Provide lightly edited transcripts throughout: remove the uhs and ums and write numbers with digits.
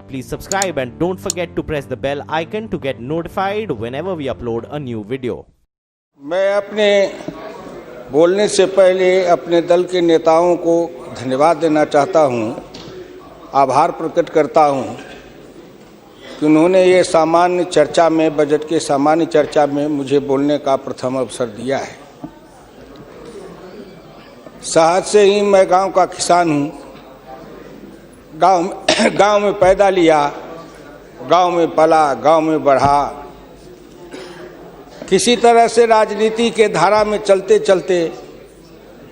Please subscribe and don't forget to press the bell icon to get notified whenever we upload a new video. मैं अपने बोलने से पहले अपने दल के नेताओं को धन्यवाद देना चाहता हूं, आभार प्रकट करता हूं कि उन्होंने ये सामान्य चर्चा में, बजट के सामान्य चर्चा में मुझे बोलने का प्रथम अवसर दिया है। सहज से ही मैं गांव का किसान हूं, गांव में पैदा लिया, गांव में पला, गांव में बढ़ा। किसी तरह से राजनीति के धारा में चलते चलते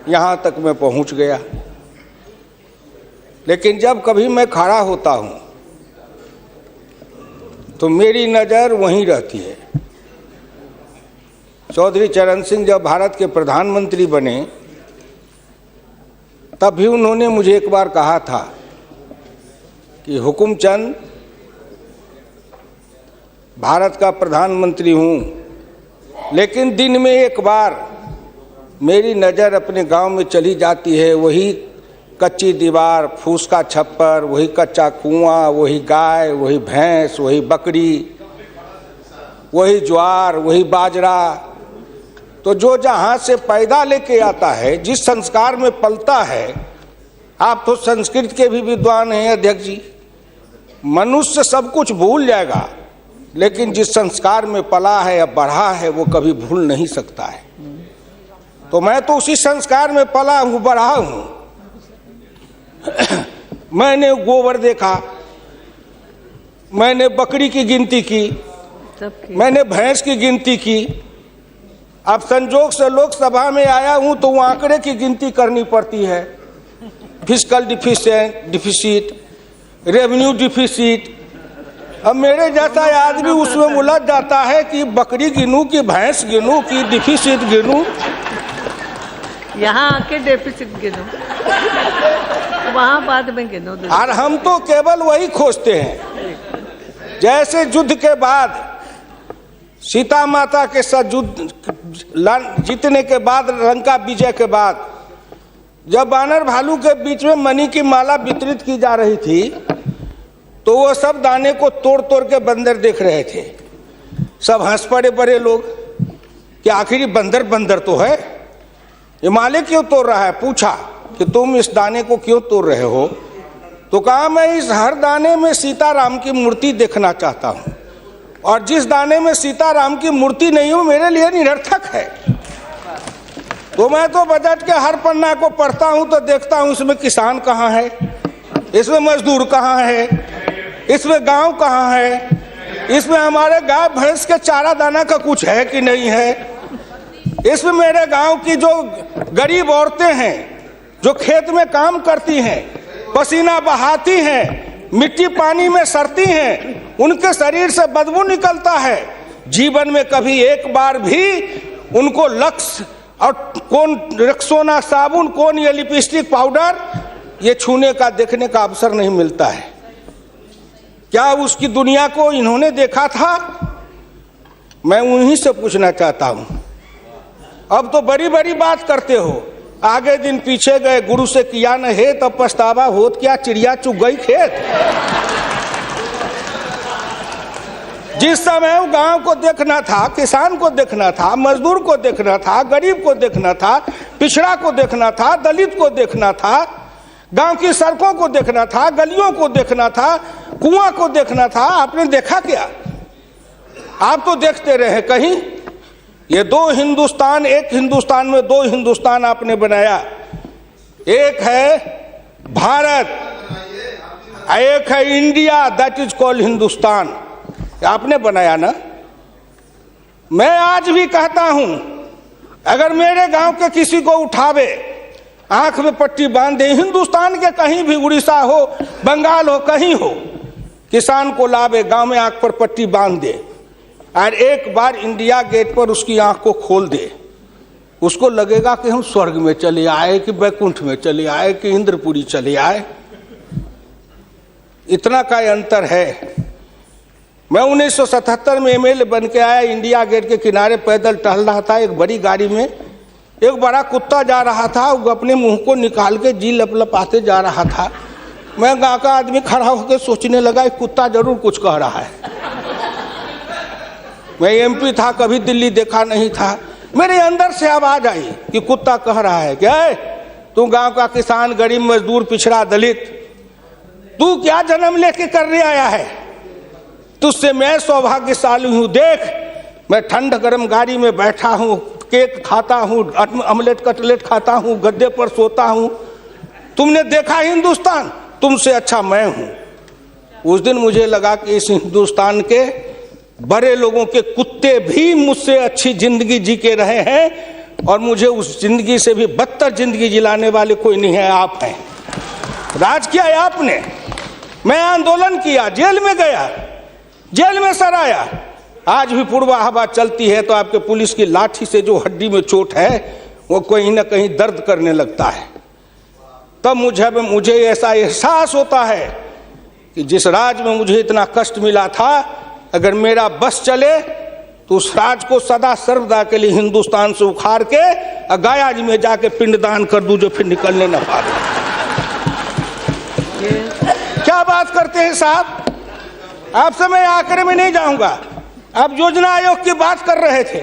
यहाँ तक मैं पहुँच गया। लेकिन जब कभी मैं खड़ा होता हूँ तो मेरी नज़र वहीं रहती है। चौधरी चरण सिंह जब भारत के प्रधानमंत्री बने तब भी उन्होंने मुझे एक बार कहा था कि हुकुमचंद, भारत का प्रधानमंत्री हूँ, लेकिन दिन में एक बार मेरी नज़र अपने गांव में चली जाती है। वही कच्ची दीवार, फूस का छप्पर, वही कच्चा कुआं, वही गाय, वही भैंस, वही बकरी, वही ज्वार, वही बाजरा। तो जो जहाँ से पैदा लेके आता है, जिस संस्कार में पलता है, आप तो संस्कृत के भी विद्वान हैं अध्यक्ष जी, मनुष्य सब कुछ भूल जाएगा, लेकिन जिस संस्कार में पला है या बढ़ा है वो कभी भूल नहीं सकता है। तो मैं तो उसी संस्कार में पला हूँ, बढ़ा हूँ। मैंने गोबर देखा, मैंने बकरी की गिनती की, मैंने भैंस की गिनती की। अब संजोग से लोकसभा में आया हूँ तो वो आंकड़े की गिनती करनी पड़ती है। Fiscal deficit, revenue deficit. अब मेरे जैसा आदमी उसमें उलझ जाता है कि बकरी गिनूं कि भैंस गिनूं कि डिफिसिट गिनूं। यहाँ आके डेफिसिट गिनो, वहाँ बाद में गिनो। और हम तो केवल वही खोजते हैं। जैसे युद्ध के बाद, सीता माता के साथ युद्ध जीतने के बाद, लंका विजय के बाद, जब बानर भालू के बीच में मणि की माला वितरित की जा रही थी तो वो सब दाने को तोड़ तोड़ के बंदर देख रहे थे। सब हंस पड़े बड़े लोग कि आखिर बंदर बंदर तो है, ये माले क्यों तोड़ रहा है। पूछा कि तुम इस दाने को क्यों तोड़ रहे हो? तो कहा मैं इस हर दाने में सीताराम की मूर्ति देखना चाहता हूँ, और जिस दाने में सीताराम की मूर्ति नहीं हो मेरे लिए निरर्थक है। तो मैं तो बजट के हर पन्ना को पढ़ता हूँ तो देखता हूँ इसमें किसान कहाँ है, इसमें मजदूर कहाँ है, इसमें गांव कहाँ है, इसमें हमारे गाय भैंस के चारा दाना का कुछ है कि नहीं है, इसमें मेरे गांव की जो गरीब औरतें हैं जो खेत में काम करती हैं, पसीना बहाती हैं, मिट्टी पानी में सरती हैं, उनके शरीर से बदबू निकलता है। जीवन में कभी एक बार भी उनको लक्स और कौन रेक्सोना साबुन, कौन ये लिपस्टिक पाउडर, ये छूने का, देखने का अवसर नहीं मिलता है। क्या उसकी दुनिया को इन्होंने देखा था? मैं उन्हीं से पूछना चाहता हूं। अब तो बड़ी बड़ी बात करते हो, आगे दिन पीछे गए, गुरु से किया न है तब पछतावा होत क्या, चिड़िया चुग गई खेत। जिस समय गांव को देखना था, किसान को देखना था, मजदूर को देखना था, गरीब को देखना था, पिछड़ा को देखना था, दलित को देखना था, गांव की सड़कों को देखना था, गलियों को देखना था, कुआं को देखना था, आपने देखा क्या? आप तो देखते रहे कहीं। ये दो हिंदुस्तान, एक हिंदुस्तान में दो हिंदुस्तान आपने बनाया। एक है भारत, एक है India, that is called Hindustan. आपने बनाया ना। मैं आज भी कहता हूं, अगर मेरे गांव के किसी को उठावे, आंख में पट्टी बांध दे, हिंदुस्तान के कहीं भी, उड़ीसा हो, बंगाल हो, कहीं हो, किसान को लावे, गांव में आंख पर पट्टी बांध दे और एक बार इंडिया गेट पर उसकी आंख को खोल दे, उसको लगेगा कि हम स्वर्ग में चले आए, कि बैकुंठ में चले आए, कि इंद्रपुरी चले आए। इतना का अंतर है। मैं 1977 में एमएलए बन के आया, इंडिया गेट के किनारे पैदल टहल रहा था, एक बड़ी गाड़ी में एक बड़ा कुत्ता जा रहा था, वो अपने मुंह को निकाल के जी लपलपाते जा रहा था। मैं गांव का आदमी खड़ा होकर सोचने लगा कुत्ता जरूर कुछ कह रहा है। मैं एमपी था, कभी दिल्ली देखा नहीं था, मेरे अंदर से आवाज आई कि कुत्ता कह रहा है क्या है, तू गांव का किसान, गरीब, मजदूर, पिछड़ा, दलित, तू क्या जन्म लेके करने आया है? तुझसे मैं सौभाग्यशाली हूं। देख, मैं ठंड गर्म गाड़ी में बैठा हूं, केक खाता हूं, ऑमलेट कटलेट खाता हूं, गद्दे पर सोता हूं। तुमने देखा हिंदुस्तान, तुमसे अच्छा मैं हूं। उस दिन मुझे लगा कि इस हिंदुस्तान के बड़े लोगों के कुत्ते भी मुझसे अच्छी जिंदगी जी के रहे हैं और मुझे उस जिंदगी से भी बदतर जिंदगी जिलाने वाले कोई नहीं है, आप हैं। राज किया है आपने, मैं आंदोलन किया, जेल में गया, जेल में सर आया। आज भी पूर्वा हवा चलती है तो आपके पुलिस की लाठी से जो हड्डी में चोट है वो कहीं ना कहीं दर्द करने लगता है। तब मुझे ऐसा एहसास होता है कि जिस राज में मुझे इतना कष्ट मिला था, अगर मेरा बस चले तो उस राज को सदा सर्वदा के लिए हिंदुस्तान से उखाड़ के गया जी में जाके पिंडदान कर दूं, जो फिर निकलने न पाए। क्या बात करते हैं साहब, आपसे मैं आखिर में नहीं जाऊंगा। आप योजना आयोग की बात कर रहे थे,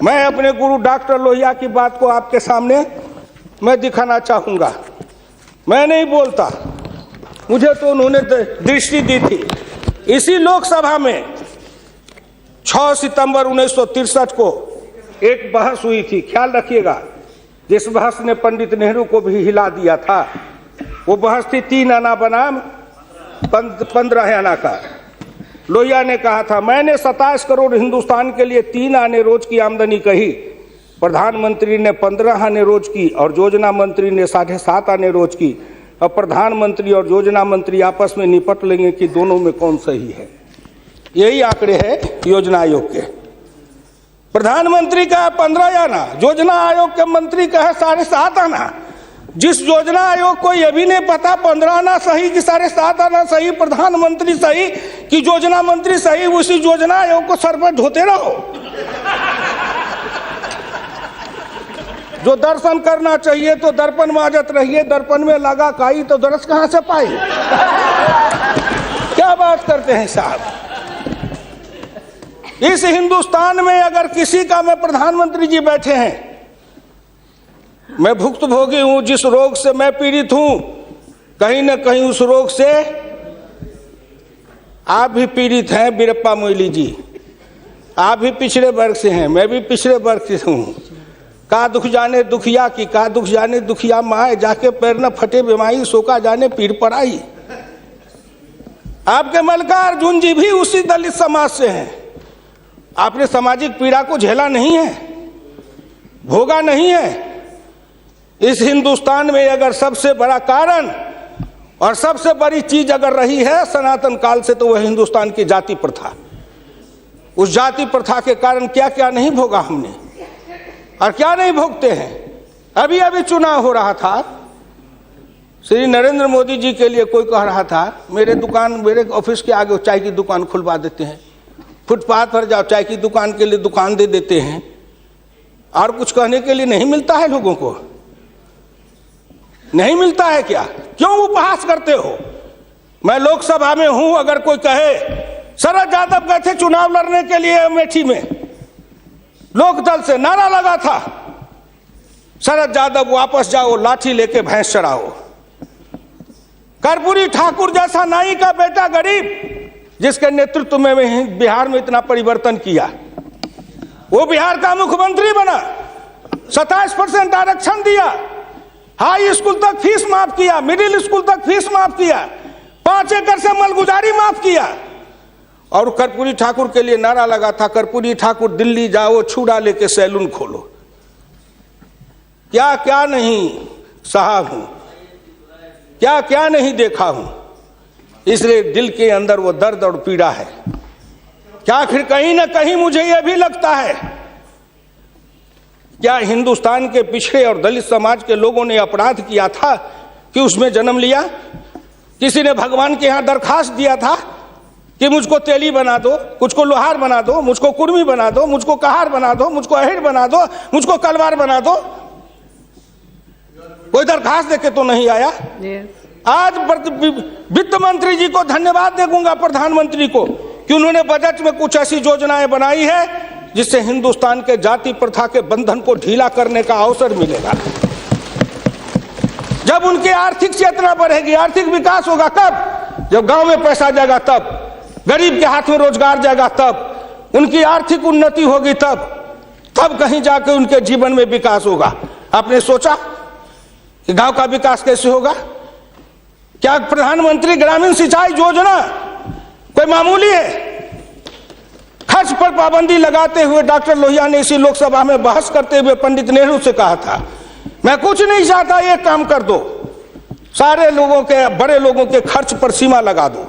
मैं अपने गुरु डॉक्टर लोहिया की बात को आपके सामने मैं दिखाना चाहूंगा। मैं नहीं बोलता, मुझे तो उन्होंने दृष्टि दी थी। इसी लोकसभा में 6 सितंबर 1963 को एक बहस हुई थी, ख्याल रखिएगा, जिस बहस ने पंडित नेहरू को भी हिला दिया था। वो बहस थी 3 आना बनाम 15 आना का। लोहिया ने कहा था, मैंने 27 करोड़ हिंदुस्तान के लिए 3 आने रोज की आमदनी कही, प्रधानमंत्री ने 15 आने रोज की और योजना मंत्री ने 7.5 आने रोज की। अब प्रधानमंत्री और योजना मंत्री आपस में निपट लेंगे कि दोनों में कौन सही है। यही आंकड़े हैं योजना आयोग के। प्रधानमंत्री का 15 आना, योजना आयोग के मंत्री का है 7.5 आना। जिस योजना आयोग को यह भी नहीं पता 15 आना सही कि 7.5 आना सही, प्रधानमंत्री सही कि योजना मंत्री सही, उसी योजना आयोग को सर पर ढोते रहो। जो दर्शन करना चाहिए तो दर्पण माजत रहिए, दर्पण में लगा काई तो दरस कहां से पाई। क्या बात करते हैं साहब। इस हिंदुस्तान में अगर किसी का, मैं प्रधानमंत्री जी बैठे हैं, मैं भुक्तभोगी हूं, जिस रोग से मैं पीड़ित हूं, कहीं ना कहीं उस रोग से आप भी पीड़ित हैं। बीरप्पा मोइली जी, आप भी पिछड़े वर्ग से हैं, मैं भी पिछड़े वर्ग से हूं। का दुख जाने दुखिया की, का दुख जाने दुखिया माए, जाके पैर न फटे बीमारी, सो का जाने पीर पर आई। आपके मल्लिकार्जुन जी भी उसी दलित समाज से हैं। आपने सामाजिक पीड़ा को झेला नहीं है, भोगा नहीं है। इस हिंदुस्तान में अगर सबसे बड़ा कारण और सबसे बड़ी चीज अगर रही है सनातन काल से, तो वह हिंदुस्तान की जाति प्रथा। उस जाति प्रथा के कारण क्या क्या नहीं भोगा हमने और क्या नहीं भोगते हैं। अभी अभी चुनाव हो रहा था, श्री नरेंद्र मोदी जी के लिए कोई कह रहा था, मेरे ऑफिस के आगे चाय की दुकान खुलवा देते हैं, फुटपाथ पर जाओ चाय की दुकान के लिए दुकान दे देते हैं। और कुछ कहने के लिए नहीं मिलता है लोगों को, नहीं मिलता है क्या? क्यों उपहास करते हो? मैं लोकसभा में हूं, अगर कोई कहे, शरद यादव गए थे चुनाव लड़ने के लिए अमेठी में, लोकदल से नारा लगा था, शरद यादव वापस जाओ, लाठी लेके भैंस चराओ। कर्पूरी ठाकुर जैसा नाई का बेटा गरीब, जिसके नेतृत्व में बिहार में इतना परिवर्तन किया, वो बिहार का मुख्यमंत्री बना, 27% आरक्षण दिया, हाई स्कूल तक फीस माफ किया, मिडिल स्कूल तक फीस माफ किया, 5 एकड़ से मलगुजारी माफ किया। और कर्पूरी ठाकुर के लिए नारा लगा था, कर्पूरी ठाकुर दिल्ली जाओ, छुड़ा लेके सैलून खोलो। क्या क्या नहीं सहा हूं, क्या क्या नहीं देखा हूं, इसलिए दिल के अंदर वो दर्द और पीड़ा है। क्या आखिर कहीं ना कहीं मुझे यह भी लगता है, क्या हिंदुस्तान के पिछड़े और दलित समाज के लोगों ने अपराध किया था कि उसमें जन्म लिया? किसी ने भगवान के यहां दरखास्त दिया था कि मुझको तेली बना दो, मुझको लोहार बना दो, मुझको कुर्मी बना दो, मुझको कहार बना दो, मुझको अहिर बना दो, मुझको कलवार बना दो? कोई दरखास्त देके तो नहीं आया। आज वित्त मंत्री जी को धन्यवाद देगा, प्रधानमंत्री को, कि उन्होंने बजट में कुछ ऐसी योजनाएं बनाई है जिससे हिंदुस्तान के जाति प्रथा के बंधन को ढीला करने का अवसर मिलेगा। जब उनकी आर्थिक चेतना बढ़ेगी, आर्थिक विकास होगा कब? जब गांव में पैसा जाएगा तब, गरीब के हाथ में रोजगार जाएगा तब, उनकी आर्थिक उन्नति होगी तब कहीं जाके उनके जीवन में विकास होगा। आपने सोचा कि गांव का विकास कैसे होगा? क्या प्रधानमंत्री ग्रामीण सिंचाई योजना कोई मामूली है? खर्च पर पाबंदी लगाते हुए डॉक्टर लोहिया ने इसी लोकसभा में बहस करते हुए पंडित नेहरू से कहा था, मैं कुछ नहीं चाहता, एक काम कर दो, सारे लोगों के, बड़े लोगों के खर्च पर सीमा लगा दो,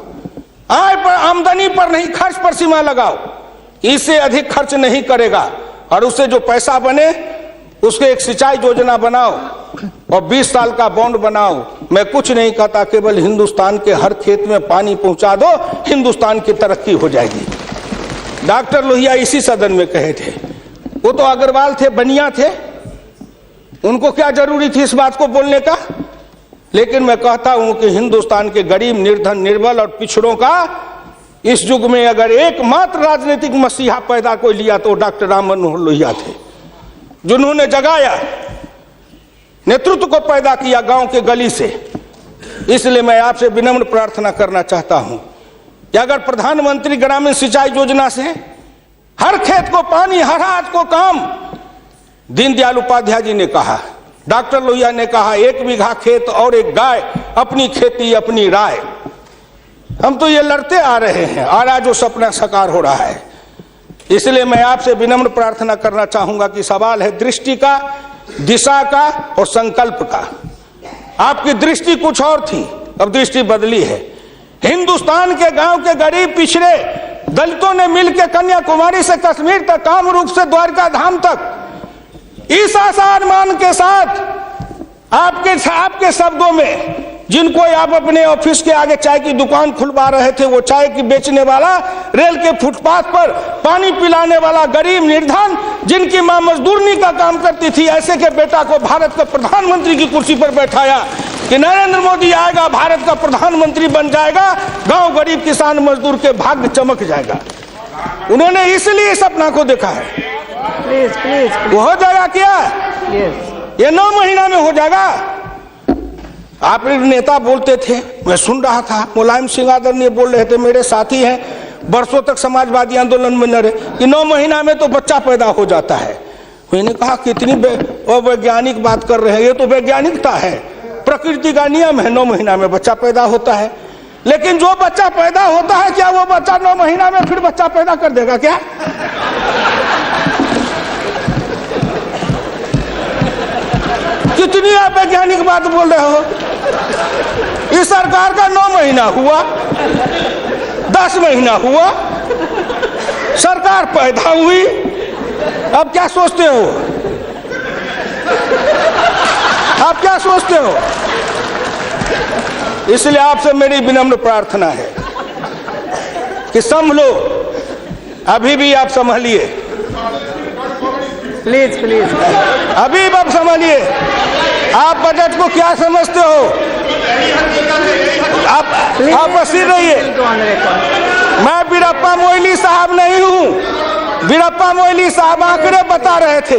आय पर, आमदनी पर नहीं, खर्च पर सीमा लगाओ, इससे अधिक खर्च नहीं करेगा, और उससे जो पैसा बने उसके एक सिंचाई योजना बनाओ और 20 साल का बॉन्ड बनाओ। मैं कुछ नहीं कहता, केवल हिंदुस्तान के हर खेत में पानी पहुंचा दो, हिंदुस्तान की तरक्की हो जाएगी। डॉक्टर लोहिया इसी सदन में कहे थे। वो तो अग्रवाल थे, बनिया थे, उनको क्या जरूरी थी इस बात को बोलने का? लेकिन मैं कहता हूं कि हिंदुस्तान के गरीब, निर्धन, निर्बल और पिछड़ों का इस युग में अगर एकमात्र राजनीतिक मसीहा पैदा कोई लिया तो डॉक्टर राम मनोहर लोहिया थे, जिन्होंने जगाया, नेतृत्व को पैदा किया गांव के गली से। इसलिए मैं आपसे विनम्र प्रार्थना करना चाहता हूं कि अगर प्रधानमंत्री ग्रामीण सिंचाई योजना से हर खेत को पानी, हर हाथ को काम, दीनदयाल उपाध्याय जी ने कहा, डॉक्टर लोहिया ने कहा, 1 बीघा खेत और 1 गाय, अपनी खेती अपनी राय। हम तो ये लड़ते आ रहे हैं और आज वो सपना साकार हो रहा है। इसलिए मैं आपसे विनम्र प्रार्थना करना चाहूंगा कि सवाल है दृष्टि का, दिशा का और संकल्प का। आपकी दृष्टि कुछ और थी, अब दृष्टि बदली है। हिंदुस्तान के गांव के गरीब, पिछड़े दलितों ने मिलकर कन्याकुमारी से कश्मीर तक, कामरूप से द्वारका धाम तक, इस आसान के साथ आपके शब्दों में, जिनको आप अपने ऑफिस के आगे चाय की दुकान खुलवा रहे थे, वो चाय की बेचने वाला, रेल के फुटपाथ पर पानी पिलाने वाला गरीब, निर्धन, जिनकी मां मजदूरनी का काम करती थी, ऐसे के बेटा को भारत के प्रधानमंत्री की कुर्सी पर बैठाया कि नरेंद्र मोदी आएगा, भारत का प्रधानमंत्री बन जाएगा, गांव गरीब, किसान, मजदूर के भाग्य चमक जाएगा। उन्होंने इसलिए सपना को देखा है। वो हो जाएगा क्या? ये 9 महीना में हो जाएगा। आप नेता बोलते थे, मैं सुन रहा था, मुलायम सिंह आदरणीय बोल रहे थे, मेरे साथी हैं, वर्षों तक समाजवादी आंदोलन में लड़े, कि 9 महीना में तो बच्चा पैदा हो जाता है। मैंने कहा कितनी वैज्ञानिक बात कर रहे हैं, ये तो वैज्ञानिकता है, प्रकृति का नियम है, 9 महीना में बच्चा पैदा होता है। लेकिन जो बच्चा पैदा होता है, क्या वो बच्चा 9 महीना में फिर बच्चा पैदा कर देगा क्या? कितनी आप वैज्ञानिक बात बोल रहे हो? इस सरकार का 9 महीना हुआ, 10 महीना हुआ, सरकार पैदा हुई, अब क्या सोचते हो? आप क्या सोचते हो? इसलिए आपसे मेरी विनम्र प्रार्थना है कि संभलो, अभी भी आप संभलिए, प्लीज प्लीज, अभी आप संभलिए। आप बजट को क्या समझते हो? आप बसीर रहिए। मैं वीरप्पा मोइली साहब नहीं हूं। वीरप्पा मोइली साहब आंकड़े बता रहे थे,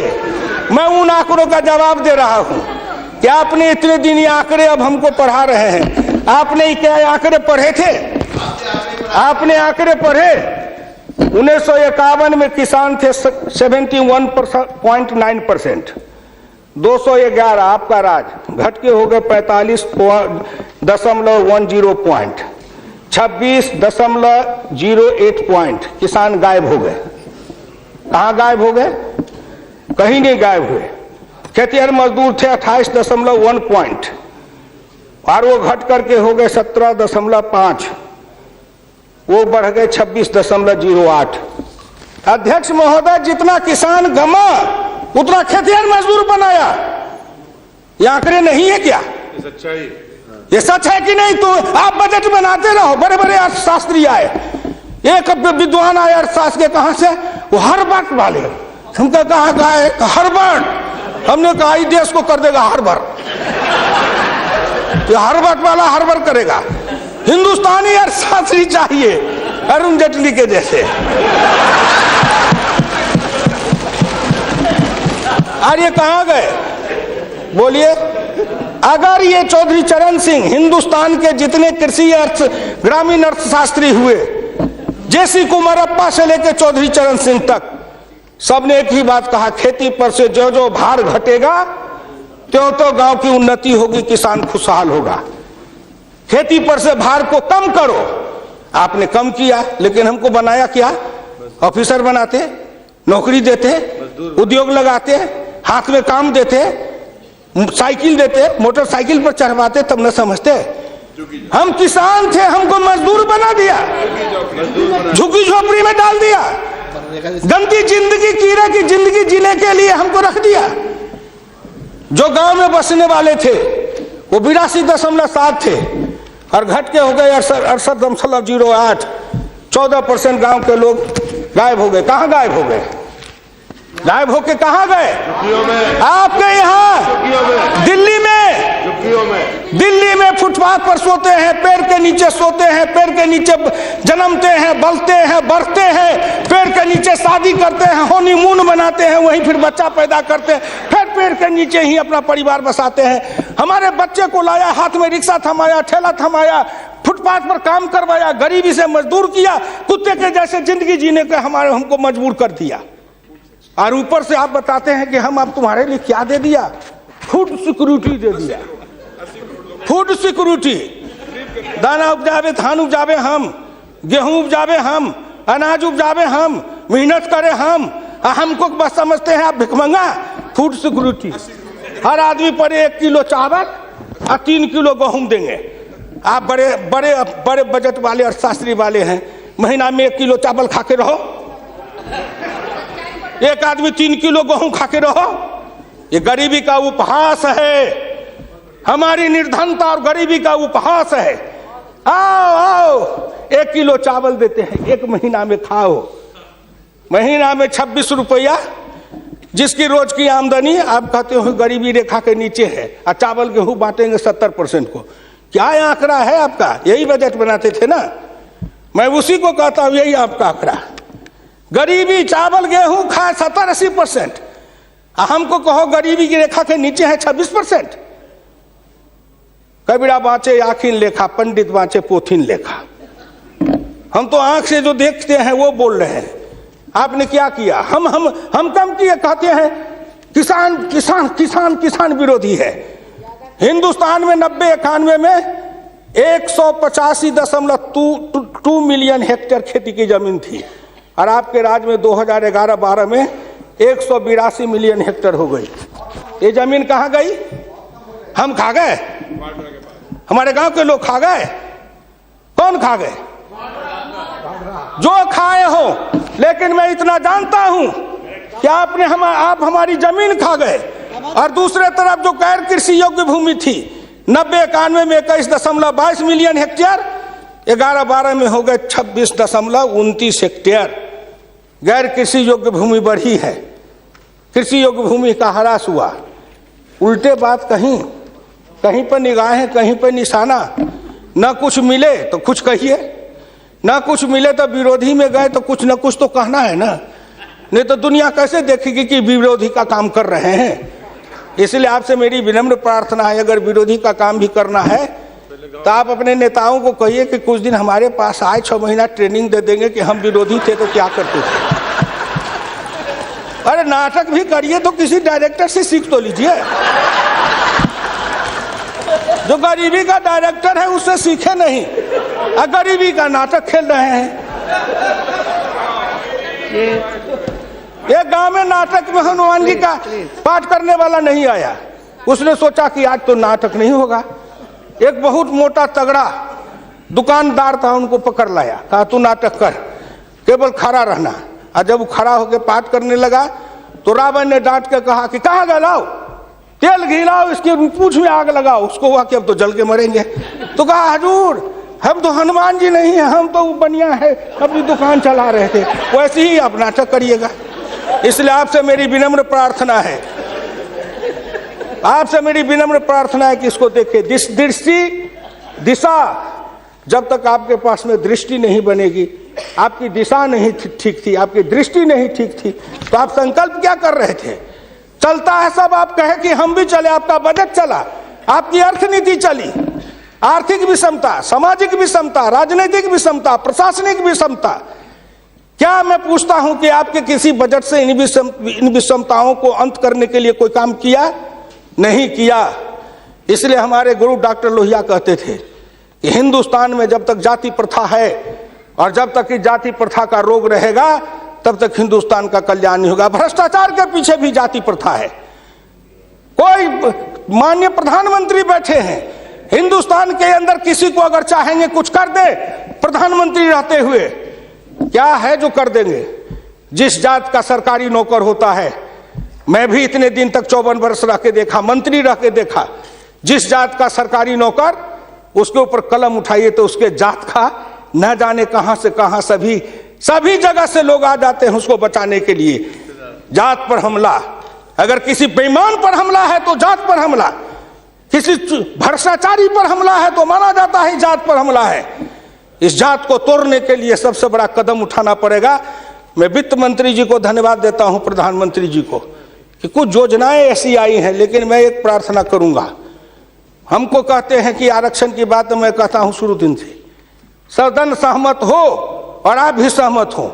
मैं उन आंकड़ों का जवाब दे रहा हूं कि आपने इतने दिन ये आंकड़े अब हमको पढ़ा रहे हैं। आपने क्या आंकड़े पढ़े थे? आपने आंकड़े पढ़े? 1951 में किसान थे 71.9%, 211 आपका राज, घट के हो गए 45.10 पॉइंट, 26.08 पॉइंट, किसान गायब हो गए। कहाँ गायब हो गए? कहीं नहीं गायब हुए। खेतिहर मजदूर थे 28.1 पॉइंट, और वो घट करके हो गए 17.5, वो बढ़ गए 26.08। अध्यक्ष महोदय, जितना किसान गमा उतना खेतिहर मजदूर बनाया। ये आंकड़े नहीं है क्या? ये सच है कि नहीं? तो आप बजट बनाते रहो। बड़े बड़े अर्थशास्त्री आए, एक विद्वान आए अर्थशास्त्र के, कहां से? वो हार्वर्ड वाले। हमका कहा हार्वर्ड? हमने कहा देश को कर देगा हार्वर्ड। ये हर्बट वाला हर्बर करेगा। हिंदुस्तानी अर्थशास्त्री चाहिए अरुण जेटली के जैसे। और ये कहां गए बोलिए? अगर ये चौधरी चरण सिंह हिंदुस्तान के जितने कृषि अर्थ ग्रामीण अर्थशास्त्री हुए, जेसी कुमारप्पा से लेकर चौधरी चरण सिंह तक, सबने एक ही बात कहा, खेती पर से जो जो भार घटेगा त्यों तो गांव की उन्नति होगी, किसान खुशहाल होगा। खेती पर से भार को कम करो। आपने कम किया, लेकिन हमको बनाया क्या? ऑफिसर बनाते, नौकरी देते, उद्योग लगाते, हाथ में काम देते, साइकिल देते, मोटरसाइकिल पर चढ़वाते, तब न समझते। हम किसान थे, हमको मजदूर बना दिया, झुग्गी झोपड़ी में डाल दिया, गंदी जिंदगी, कीड़े की जिंदगी जीने के लिए हमको रख दिया। जो गांव में बसने वाले थे वो 82.7 थे और घट के हो गए 68.08। 14% गांव के लोग गायब हो गए। कहां गायब हो गए? गायब होके कहां गए? आपके यहाँ दिल्ली में फुटपाथ पर सोते हैं, पेड़ के नीचे सोते हैं, पेड़ के नीचे जन्मते हैं, बलते हैं, बढ़ते हैं, पेड़ के नीचे शादी करते हैं, हनीमून बनाते हैं, वहीं फिर बच्चा पैदा करते हैं, फिर पेड़ के नीचे ही अपना परिवार बसाते हैं। हमारे बच्चे को लाया, हाथ में रिक्शा थमाया, ठेला थमाया, फुटपाथ पर काम करवाया, गरीबी से मजदूर किया, कुत्ते के जैसे जिंदगी जीने के हमको मजबूर कर दिया। और ऊपर से आप बताते हैं कि हम अब तुम्हारे लिए क्या दे दिया? फूड सिक्योरिटी दे दिया। फूड सिक्योरिटी, दाना उपजावे, धान उपजावे हम, गेहूं उपजावे हम, अनाज उपजावे हम, मेहनत करे हम, हमको बस समझते हैं आप भिखमंगा। फूड सिक्योरिटी, हर आदमी पर 1 किलो चावल और 3 किलो गेहूं देंगे। आप बड़े बड़े बड़े बजट वाले अर्थशास्त्री वाले हैं, महीना में 1 किलो चावल खा के रहो, एक आदमी 3 किलो गेहूं खा के रहो। ये गरीबी का उपहास है, हमारी निर्धनता और गरीबी का उपहास है। आओ आओ, 1 किलो चावल देते हैं, 1 महीना में खाओ। महीना में 26 रुपया, जिसकी रोज की आमदनी आप कहते हो गरीबी रेखा के नीचे है, और चावल गेहूं बांटेंगे 70% को। क्या आंकड़ा है आपका? यही बजट बनाते थे ना, मैं उसी को कहता हूं, यही आपका आंकड़ा। गरीबी, चावल गेहूं खाए 70-80%, हमको कहो गरीबी की रेखा के नीचे है 26%। कबीरा बाँचे आखिन लेखा, पंडित बाँचे पोथिन लेखा। हम तो आंख से जो देखते हैं वो बोल रहे हैं। आपने क्या किया? हम कम किए, कहते हैं किसान किसान किसान किसान विरोधी है। हिंदुस्तान में 90-91 में 185.2 मिलियन हेक्टेयर खेती की जमीन थी, और आपके राज में 2011-12 में 182 मिलियन हेक्टेयर हो गई। ये जमीन कहाँ गई? हम खा गए? हमारे गांव के लोग खा गए? कौन खा गए? जो खाए हो। लेकिन मैं इतना जानता हूं कि आप हमारी जमीन खा गए। और दूसरे तरफ जो गैर कृषि योग्य भूमि थी 90-91 में 21.22 मिलियन हेक्टेयर, 11-12 में हो गए 26.29 हेक्टेयर। गैर कृषि योग्य भूमि बढ़ी है, कृषि योग्य भूमि का ह्रास हुआ। उल्टे बात कहीं कहीं पर निगाहें, कहीं पर निशाना। न कुछ मिले तो कुछ कहिए, न कुछ मिले तो विरोधी में गए तो कुछ न कुछ तो कहना है ना, नहीं तो दुनिया कैसे देखेगी कि विरोधी का काम कर रहे हैं। इसलिए आपसे मेरी विनम्र प्रार्थना है, अगर विरोधी का काम भी करना है तो आप अपने नेताओं को कहिए कि कुछ दिन हमारे पास आए, 6 महीना ट्रेनिंग दे देंगे कि हम विरोधी थे तो क्या करते थे। अरे नाटक भी करिए तो किसी डायरेक्टर से सीख तो लीजिए। जो गरीबी का डायरेक्टर है उससे सीखे नहीं, गरीबी का नाटक खेल रहे हैं। एक गांव में नाटक में हनुमान जी का पाठ करने वाला नहीं आया। उसने सोचा कि आज तो नाटक नहीं होगा। एक बहुत मोटा तगड़ा दुकानदार था, उनको पकड़ लाया, कहा तू नाटक कर, केवल खड़ा रहना। और जब वो खड़ा होकर पाठ करने लगा तो रावण ने डांट के कहा कि कहाँ गए, लाओ तेल घी लाओ, इसके पूंछ में आग लगाओ। उसको हुआ कि अब तो जल के मरेंगे। तो कहा हजूर हम तो हनुमान जी नहीं है, हम तो बनिया है, अपनी दुकान चला रहे थे। वैसे ही आप नाटक करिएगा। इसलिए आपसे मेरी विनम्र प्रार्थना है आपसे मेरी विनम्र प्रार्थना है कि इसको देखिए। दिशा, जब तक आपके पास में दृष्टि नहीं बनेगी, आपकी दिशा नहीं ठीक थी, आपकी दृष्टि नहीं ठीक थी, तो आप संकल्प क्या कर रहे थे? चलता है सब, आप कहे कि हम भी चले, आपका बजट चला, आपकी अर्थनीति चली, आर्थिक विषमता, सामाजिक विषमता, राजनीतिक विषमता, प्रशासनिक विषमता। क्या मैं पूछता हूं कि आपके किसी बजट से इन विषमताओं को अंत करने के लिए कोई काम किया? नहीं किया। इसलिए हमारे गुरु डॉक्टर लोहिया कहते थे कि हिंदुस्तान में जब तक जाति प्रथा है और जब तक इस जाति प्रथा का रोग रहेगा, तब तक हिंदुस्तान का कल्याण नहीं होगा। भ्रष्टाचार के पीछे भी जाति प्रथा है। कोई माननीय प्रधानमंत्री बैठे हैं, हिंदुस्तान के अंदर किसी को अगर चाहेंगे कुछ कर दे, प्रधानमंत्री रहते हुए क्या है जो कर देंगे? जिस जात का सरकारी नौकर होता है, मैं भी इतने दिन तक 54 वर्ष रह के देखा, मंत्री रह के देखा, जिस जात का सरकारी नौकर, उसके ऊपर कलम उठाइए तो उसके जात का न जाने कहां से कहां सभी जगह से लोग आ जाते हैं उसको बचाने के लिए। जात पर हमला, अगर किसी बेईमान पर हमला है तो जात पर हमला, किसी भ्रष्टाचारी पर हमला है तो माना जाता है जात पर हमला है। इस जात को तोड़ने के लिए सबसे बड़ा कदम उठाना पड़ेगा। मैं वित्त मंत्री जी को धन्यवाद देता हूं, प्रधानमंत्री जी को, कि कुछ योजनाएं ऐसी आई हैं, लेकिन मैं एक प्रार्थना करूंगा। हमको कहते हैं कि आरक्षण की बात मैं कहता हूं शुरू दिन से, सदन सहमत हो और आप भी सहमत हो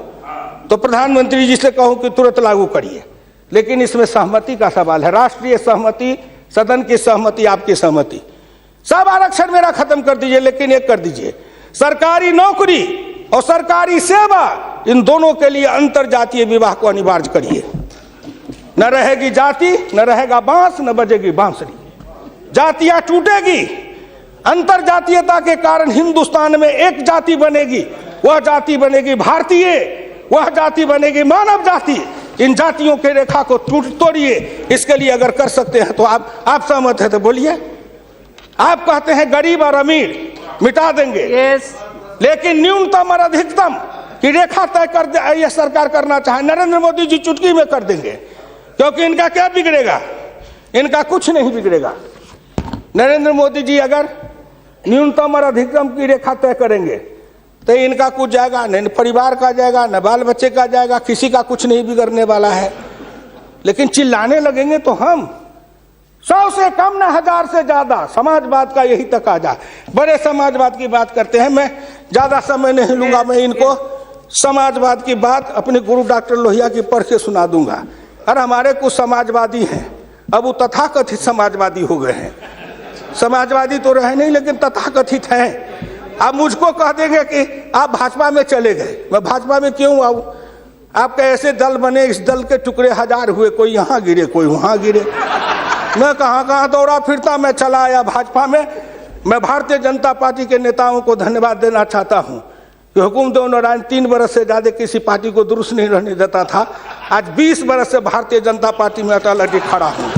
तो प्रधानमंत्री जी से कहूं कि तुरंत लागू करिए, लेकिन इसमें सहमति का सवाल है, राष्ट्रीय सहमति, सदन की सहमति, आपकी सहमति। सब आरक्षण मेरा खत्म कर दीजिए, लेकिन एक कर दीजिए, सरकारी नौकरी और सरकारी सेवा, इन दोनों के लिए अंतर जातीय विवाह को अनिवार्य करिए। न रहेगी जाति, न रहेगा बांस, न बजेगी बांसुरी, जातियां टूटेगी। अंतर जातीयता के कारण हिंदुस्तान में एक जाति बनेगी, वह जाति बनेगी भारतीय, वह जाति बनेगी मानव जाति। इन जातियों के रेखा को तोड़िए। इसके लिए अगर कर सकते हैं तो आप सहमत है तो बोलिए। आप कहते हैं गरीब और अमीर मिटा देंगे, लेकिन न्यूनतम और अधिकतम की रेखा तय कर दे, यह सरकार करना चाहे, नरेंद्र मोदी जी चुटकी में कर देंगे, क्योंकि इनका क्या बिगड़ेगा? इनका कुछ नहीं बिगड़ेगा। नरेंद्र मोदी जी अगर न्यूनतम और अधिकतम की रेखा तय करेंगे तो इनका कुछ जाएगा, न परिवार का जाएगा, न बाल बच्चे का जाएगा, किसी का कुछ नहीं बिगड़ने वाला है। लेकिन चिल्लाने लगेंगे तो हम 100 से कम, न 1000 से ज्यादा। समाजवाद का यही तकाजा, बड़े समाजवाद की बात करते हैं। मैं ज्यादा समय नहीं लूंगा, मैं इनको समाजवाद की बात अपने गुरु डॉक्टर लोहिया की पढ़ के सुना दूंगा। और हमारे कुछ समाजवादी हैं, अब वो तथाकथित समाजवादी हो गए हैं। समाजवादी तो रहे नहीं, लेकिन तथाकथित हैं। आप मुझको कह देंगे कि आप भाजपा में चले गए, मैं भाजपा में क्यों आऊं? आपके ऐसे दल बने, इस दल के टुकड़े 1000 हुए, कोई यहाँ गिरे, कोई वहां गिरे। मैं कहाँ दौड़ा फिरता, मैं चला आया भाजपा में। मैं भारतीय जनता पार्टी के नेताओं को धन्यवाद देना चाहता हूं कि हुकुमदेव नारायण 3 बरस से ज्यादा किसी पार्टी को दुरुस्त नहीं रहने देता था। आज 20 बरस से भारतीय जनता पार्टी में अटल अटक खड़ा हूं।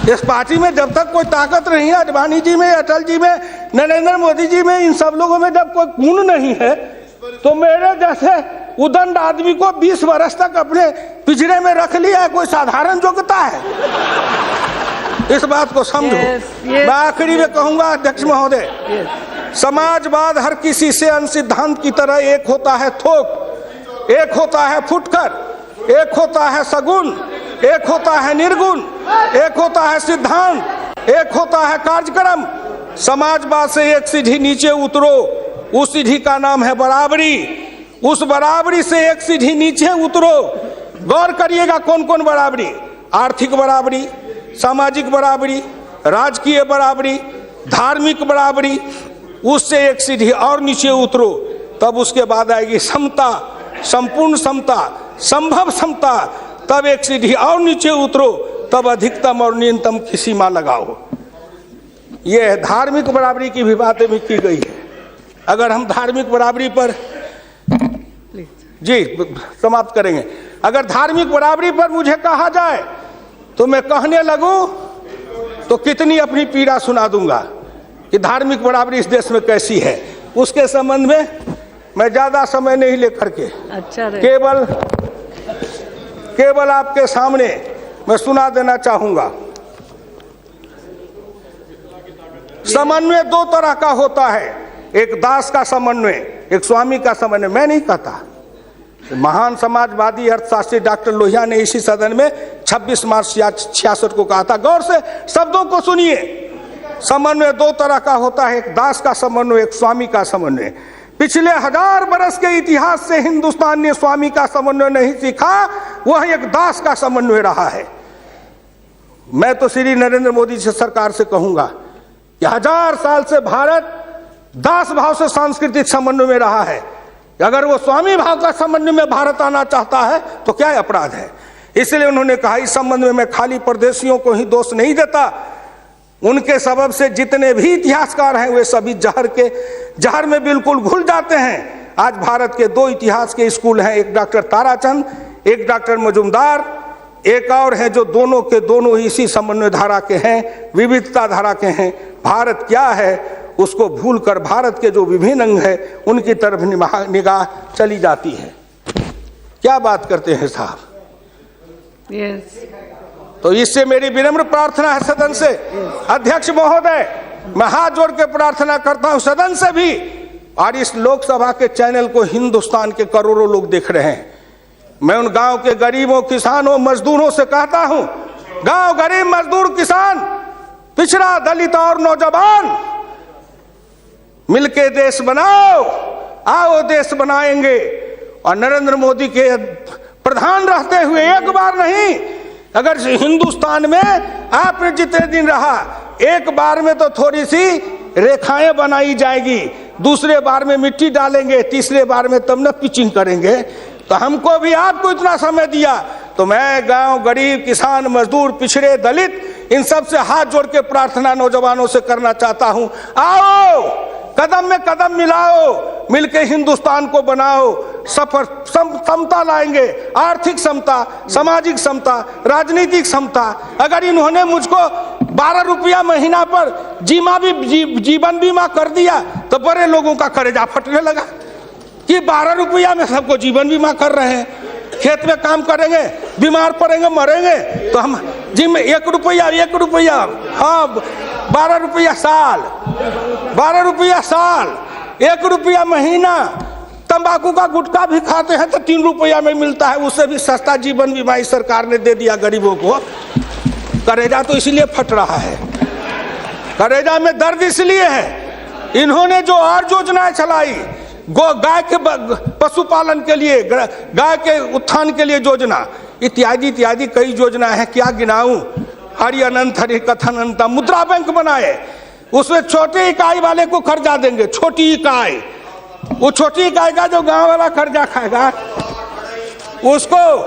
इस पार्टी में जब तक कोई ताकत नहीं है, अडवाणी जी में, अटल जी में, नरेंद्र मोदी जी में, इन सब लोगों में जब कोई गुण नहीं है, तो मेरे जैसे उदंड आदमी को 20 वर्ष तक अपने पिंजरे में रख लिया है, कोई साधारण योग्यता है? इस बात को समझो। मैं आखिरी में कहूंगा, अध्यक्ष महोदय, समाजवाद हर किसी से अन्य सिद्धांत की तरह एक होता है थोक, एक होता है फुटकर, एक होता है सगुन, एक होता है निर्गुण, एक होता है सिद्धांत, एक होता है कार्यक्रम। समाजवाद से एक सीढ़ी नीचे उतरो, उस सीढ़ी का नाम है बराबरी। उस बराबरी से एक सीढ़ी नीचे उतरो। गौर करिएगा कौन कौन बराबरी? आर्थिक बराबरी, सामाजिक बराबरी, राजकीय बराबरी, धार्मिक बराबरी। उससे एक सीढ़ी और नीचे उतरो, तब उसके बाद आएगी समता, संपूर्ण समता, संभव समता। तब एक सीढ़ी और नीचे उतरो, तब अधिकतम और न्यूनतम की सीमा लगाओ। यह धार्मिक बराबरी की भी बातें भी की गई है। अगर हम धार्मिक बराबरी पर जी समाप्त करेंगे, अगर धार्मिक बराबरी पर मुझे कहा जाए तो मैं कहने लगूं तो कितनी अपनी पीड़ा सुना दूंगा कि धार्मिक बराबरी इस देश में कैसी है। उसके संबंध में मैं ज्यादा समय नहीं लेकर के केवल आपके सामने मैं सुना देना चाहूंगा। समन्वय दो तरह का होता है, एक दास का समन्वय, एक स्वामी का समन्वय। मैं नहीं कहता, महान समाजवादी अर्थशास्त्री डॉक्टर लोहिया ने इसी सदन में 26 मार्च 66 को कहा था। गौर से शब्दों को सुनिए। समन्वय दो तरह का होता है, एक दास का समन्वय, एक स्वामी का समन्वय। पिछले 1000 बरस के इतिहास से हिंदुस्तान ने स्वामी का समन्वय नहीं सीखा, वह एक दास का समन्वय रहा है। मैं तो श्री नरेंद्र मोदी जी सरकार से कहूंगा कि 1000 साल से भारत दास भाव से सांस्कृतिक समन्वय में रहा है। अगर वो स्वामी भाव का समन्वय में भारत आना चाहता है तो क्या अपराध है। इसलिए उन्होंने कहा इस संबंध में मैं खाली परदेशियों को ही दोष नहीं देता, उनके सबब से जितने भी इतिहासकार हैं वे सभी जहर में बिल्कुल घुल जाते हैं। आज भारत के 2 इतिहास के स्कूल हैं, एक डॉक्टर ताराचंद, एक डॉक्टर मजुमदार, एक और है जो दोनों के दोनों इसी समन्वय धारा के हैं, विविधता धारा के हैं। भारत क्या है उसको भूलकर भारत के जो विभिन्न अंग है उनकी तरफ निगाह चली जाती है। क्या बात करते हैं साहब। तो इससे मेरी विनम्र प्रार्थना है सदन से, अध्यक्ष महोदय, मैं हाथ जोड़ के प्रार्थना करता हूं सदन से भी, और इस लोकसभा के चैनल को हिंदुस्तान के करोड़ों लोग देख रहे हैं। मैं उन गांव के गरीबों, किसानों, मजदूरों से कहता हूं, गांव गरीब, मजदूर, किसान, पिछड़ा, दलित और नौजवान, मिलके देश बनाओ, आओ देश बनाएंगे। और नरेंद्र मोदी के प्रधान रहते हुए एक बार नहीं, अगर हिंदुस्तान में आपने जितने दिन रहा, एक बार में तो थोड़ी सी रेखाएं बनाई जाएगी, दूसरे बार में मिट्टी डालेंगे, तीसरे बार में तब न पिचिंग करेंगे। तो हमको भी आपको इतना समय दिया, तो मैं गांव गरीब, किसान, मजदूर, पिछड़े, दलित, इन सब से हाथ जोड़ के प्रार्थना नौजवानों से करना चाहता हूं, आओ कदम में कदम मिलाओ, मिलके हिंदुस्तान को बनाओ, समता लाएंगे, आर्थिक समता, सामाजिक समता, राजनीतिक समता। अगर इन्होंने मुझको 12 रुपया महीना पर जीवन बीमा कर दिया तो बड़े लोगों का कलेजा फटने लगा कि 12 रुपया में सबको जीवन बीमा कर रहे हैं। खेत में काम करेंगे, बीमार पड़ेंगे, मरेंगे, तो हम जिम 1 रुपया, हाँ 12 रुपया साल, 12 रुपया साल, 1 रुपया महीना। तंबाकू का गुटखा भी खाते हैं तो 3 रुपया में मिलता है, उससे भी सस्ता जीवन बीमा इस सरकार ने दे दिया गरीबों को। करेजा तो इसलिए फट रहा है, करेजा में दर्द इसलिए है, इन्होंने जो और योजनाएं चलाई, गाय के पशुपालन के लिए, गाय के उत्थान के लिए योजना, इत्यादि इत्यादि कई योजना है, क्या गिनाऊं। हरि अनंत हरि कथन अनंत। मुद्रा बैंक बनाए, उसमें छोटे इकाई वाले को कर्जा देंगे, छोटी इकाई, वो छोटी इकाई का जो गांव वाला कर्जा खाएगा उसको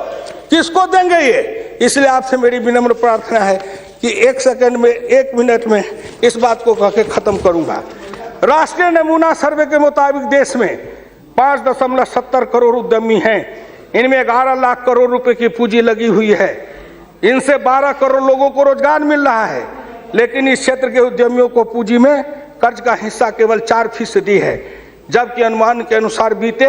किसको देंगे ये। इसलिए आपसे मेरी विनम्र प्रार्थना है कि 1 सेकंड में, 1 मिनट में इस बात को कह के खत्म करूंगा। राष्ट्रीय नमूना सर्वे के मुताबिक देश में 5.70 करोड़ उद्यमी हैं, इनमें 11 लाख करोड़ रुपए की पूंजी लगी हुई है, इनसे 12 करोड़ लोगों को रोजगार मिल रहा है। लेकिन इस क्षेत्र के उद्यमियों को पूंजी में कर्ज का हिस्सा केवल 4% है, जबकि अनुमान के अनुसार बीते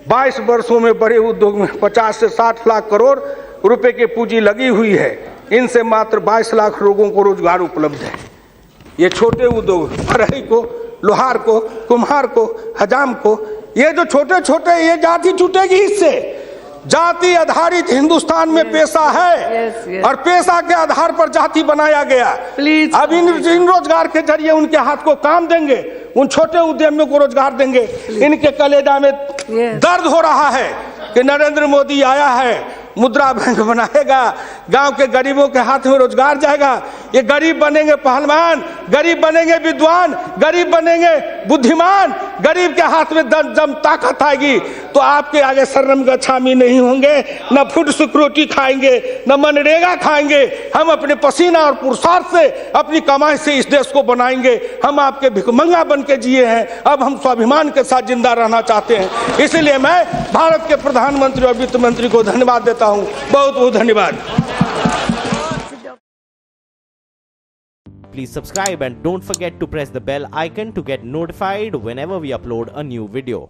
22 वर्षों में बड़े उद्योग में 50 से 60 लाख करोड़ रुपए की पूंजी लगी हुई है, इनसे मात्र 22 लाख लोगों को रोजगार उपलब्ध है। ये छोटे उद्योग, फरहई को, लोहार को, कुम्हार को, हजाम को, ये जो छोटे छोटे, ये जाति छूटेगी इससे। जाति आधारित हिंदुस्तान में पेशा है और पेशा के आधार पर जाति बनाया गया। अब इन रोजगार के जरिए उनके हाथ को काम देंगे, उन छोटे उद्यमियों को रोजगार देंगे। इनके कलेजा में दर्द हो रहा है कि नरेंद्र मोदी आया है, मुद्रा बैंक बनाएगा, गांव के गरीबों के हाथ में रोजगार जाएगा। ये गरीब बनेंगे पहलवान, गरीब बनेंगे विद्वान, गरीब बनेंगे बुद्धिमान, गरीब के हाथ में दम ताकत आएगी तो आपके आगे शर्म गच्छामी नहीं होंगे, न फूड सिक्योरिटी खाएंगे, न मनरेगा खाएंगे। हम अपने पसीना और पुरुषार्थ से, अपनी कमाई से इस देश को बनाएंगे। हम आपके भिखमंगा बन के जिए हैं, अब हम स्वाभिमान के साथ जिंदा रहना चाहते हैं। इसलिए मैं भारत के प्रधानमंत्री और वित्त मंत्री को धन्यवाद देता हूं। बहुत बहुत धन्यवाद। Please subscribe and don't forget to press the bell icon to get notified whenever we upload a new video.